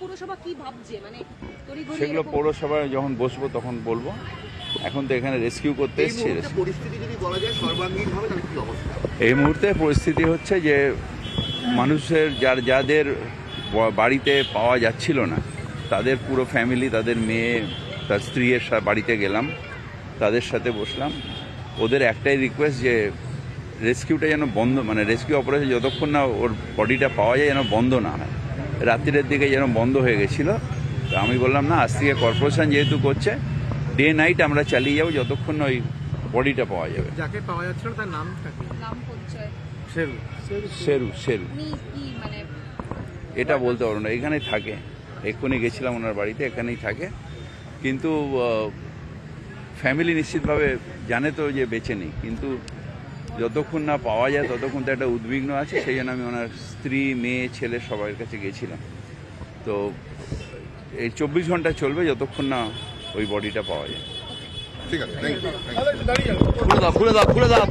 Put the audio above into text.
পুরসভা কি ভাবছে, মানে সেগুলো পৌরসভায় যখন বসবো তখন বলবো। এখন তো এখানে রেস্কিউ করতে এসেছি। পরিস্থিতি যদি বলা যায় সর্বাঙ্গীনভাবে তাহলে কি অবস্থা? এই মুহূর্তে পরিস্থিতি হচ্ছে যে মানুষের যাদের বাড়িতে পাওয়া যাচ্ছিল না তাদের পুরো ফ্যামিলি, তাদের মেয়ে, তার স্ত্রীর বাড়িতে গেলাম, তাদের সাথে বসলাম। ওদের একটাই রিকোয়েস্ট যে রেস্কিউটা যেন বন্ধ, মানে রেস্কিউ অপারেশন যতক্ষণ না ওর বডিটা পাওয়া যায় যেন বন্ধ না হয়। রাত্রির দিকে যেন বন্ধ হয়ে গেছিলো। তো আমি বললাম না, আজ থেকে কর্পোরেশন যেহেতু করছে, ডে নাইট আমরা চালিয়ে যাবো যতক্ষণ না ওই বডিটা পাওয়া যাবে। যাকে পাওয়া যাচ্ছিল তার নাম নাম পরিচয় শেরু শেরু কি মানে এটা বলতে পারবো না। এখানেই থাকে, এক্ষুনি গেছিলাম ওনার বাড়িতে, এখানেই থাকে। কিন্তু ফ্যামিলি নিশ্চিতভাবে জানে তো যে বেঁচে নেই, কিন্তু যতক্ষণ না পাওয়া যায় ততক্ষণ তো একটা উদ্বিগ্ন আছে। সেই জন্য আমি ওনার স্ত্রী, মেয়ে, ছেলে সবার কাছে গেছিলাম। তো এই 24 ঘন্টা চলবে যতক্ষণ না ওই বডিটা পাওয়া যায়। ঠিক আছে, থ্যাংক ইউ। খুলে দাও